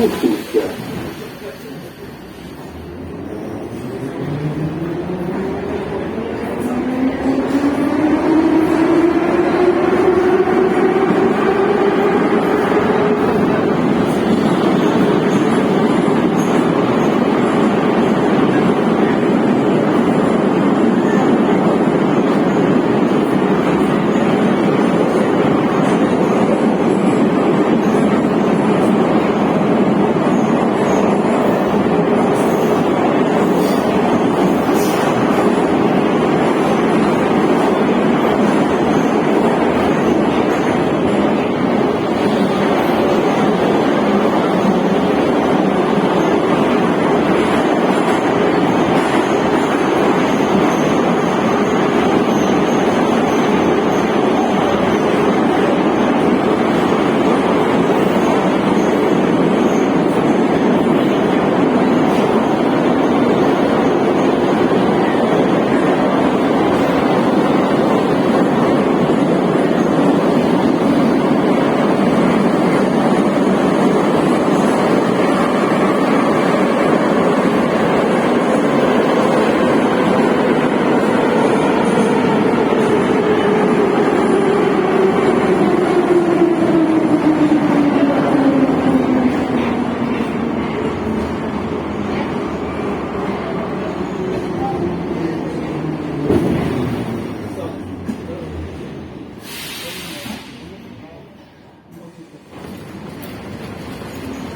Пустуйся.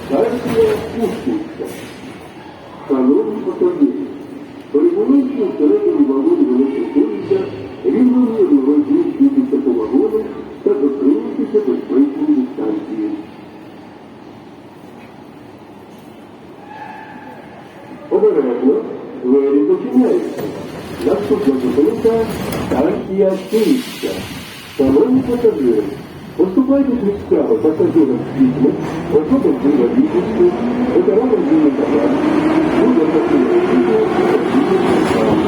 Станція Пустуйся. Шановні пасажири, перебуваючи всередині вагону великого поїзда, рівномірно розміщуйтеся по вагонах та дотримуйтеся безпечної дистанції. Обережно, двері зачиняються. Наступна зупинка – станція Київська. Шановні пасажири, поступайте місцями пасажирам з дітьми, особам з інвалідністю, ветеранам війни та праці, людям з інвалідністю та дітям.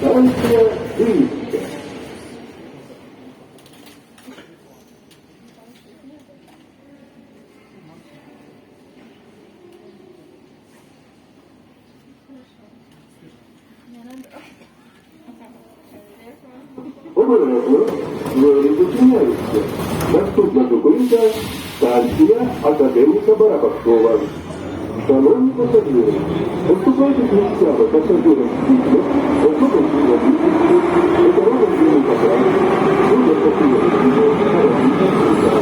Станція Київська. Обережно, двері зачиняються. Наступна зупинка – станція Академіка Барабашова. Шановні пасажири, поступайте з місцями пасажирам з дітьми, особам з інвалідністю, ветеранам війни та праці, людям з інвалідністю та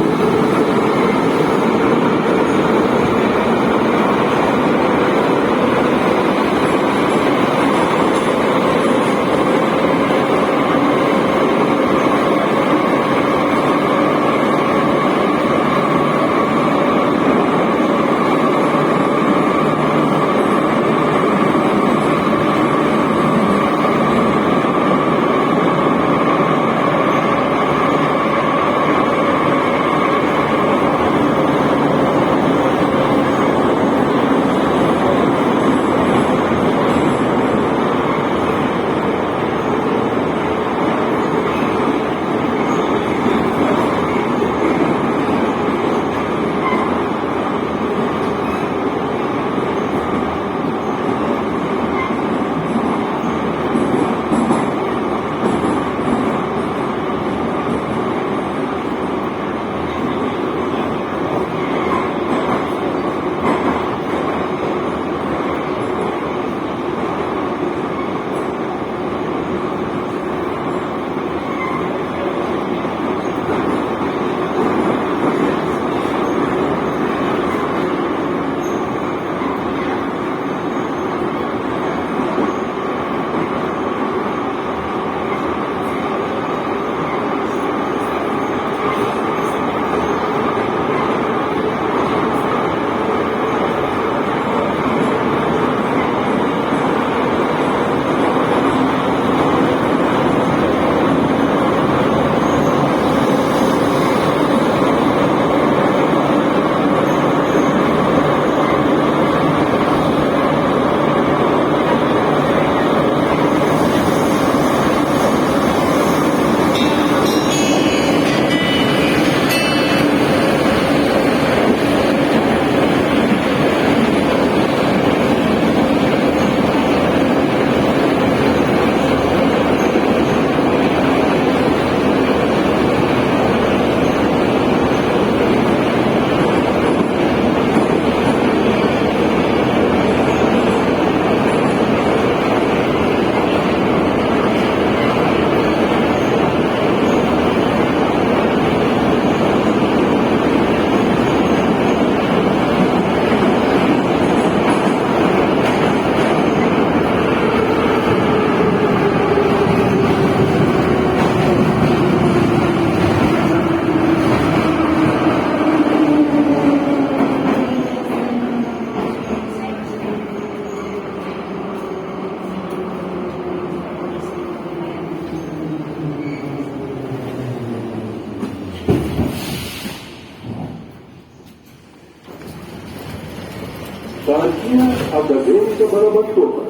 Станція Академіка Барабашова.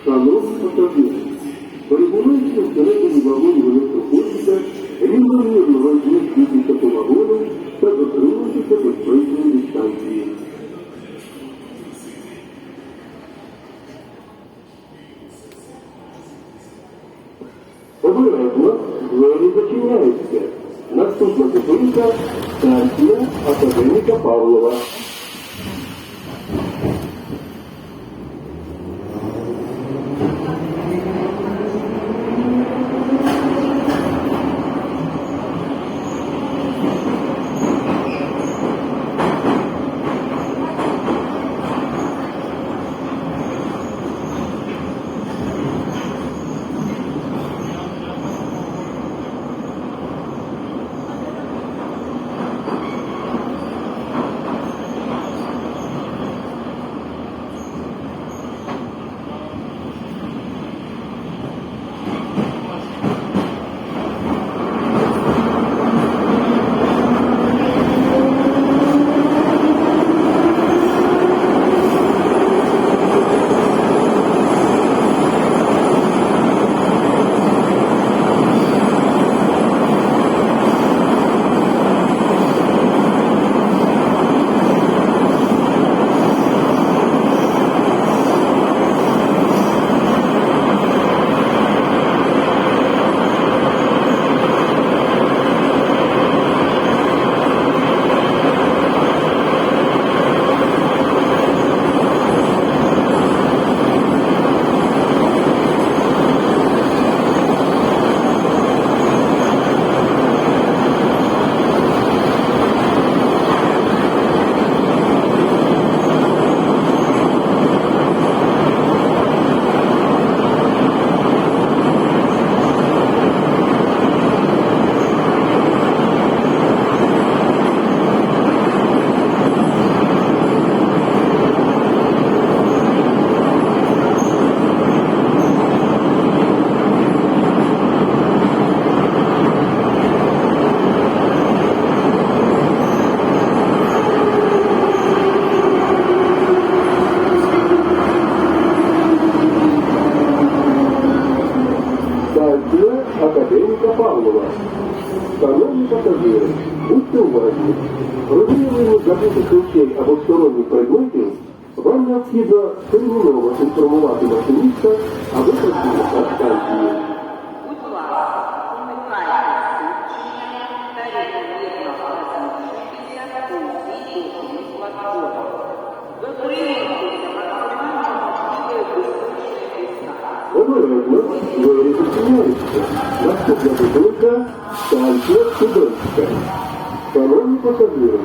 Шановні пасажири, перебуваючи всередині вагонів електропоїзда, рівномірно розміститися по вагону та дотримуватися безпечної дистанції. Обережно, двері зачиняються. Наступна зупинка – станція Академіка Павлова. Академіка Павлова. Шановні пасажири, будьте уважні. При виявленні забутих речей або сторонніх предметів вам необхідно терміново інформувати машиніста або працівника станції. Будь ласка, умикайте світлення та регулюйте розміщення у відділі платформи. Дотримуйтеся максимально можливої безпечної дистанції. Обережно, двері зачиняються. Наступна зупинка – станція Студентська. Шановні пасажири,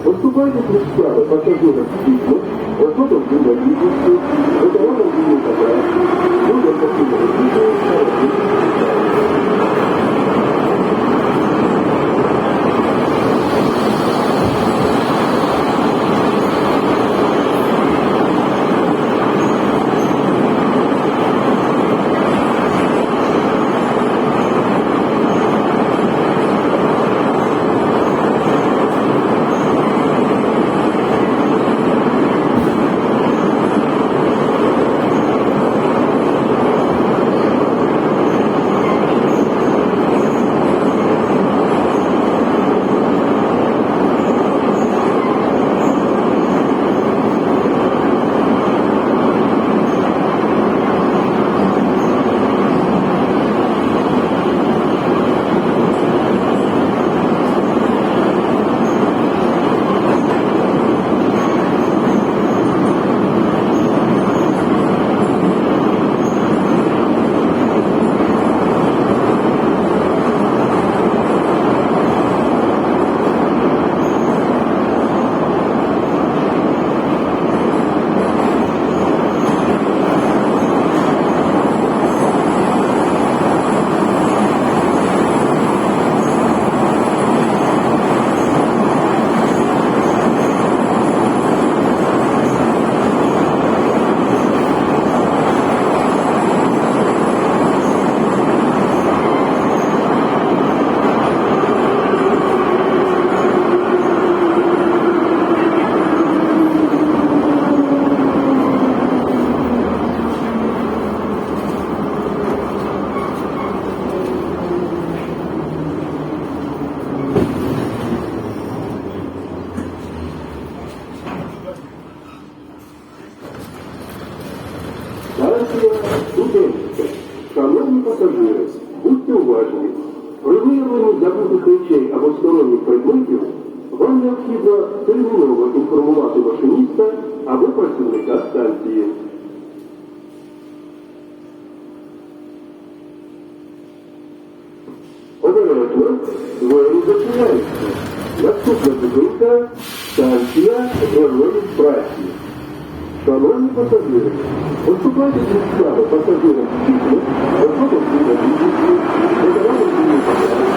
поступайте місцями пасажирам з дітьми, особам з інвалідністю, ветеранам війни та праці, людям постійного віку та розвитку. Станція Студентська. Шановні пасажири, будьте уважні. При виявленні забутих речей або сторонніх предметів вам необхідно терміново інформувати машиніста або працівника станції. Обережно, двері зачиняються. Наступна зупинка – станція Героїв праці. Шановні пасажири, поступайте з місцями пасажирам в світло, виходять на відповідь, видавали свої пасажири.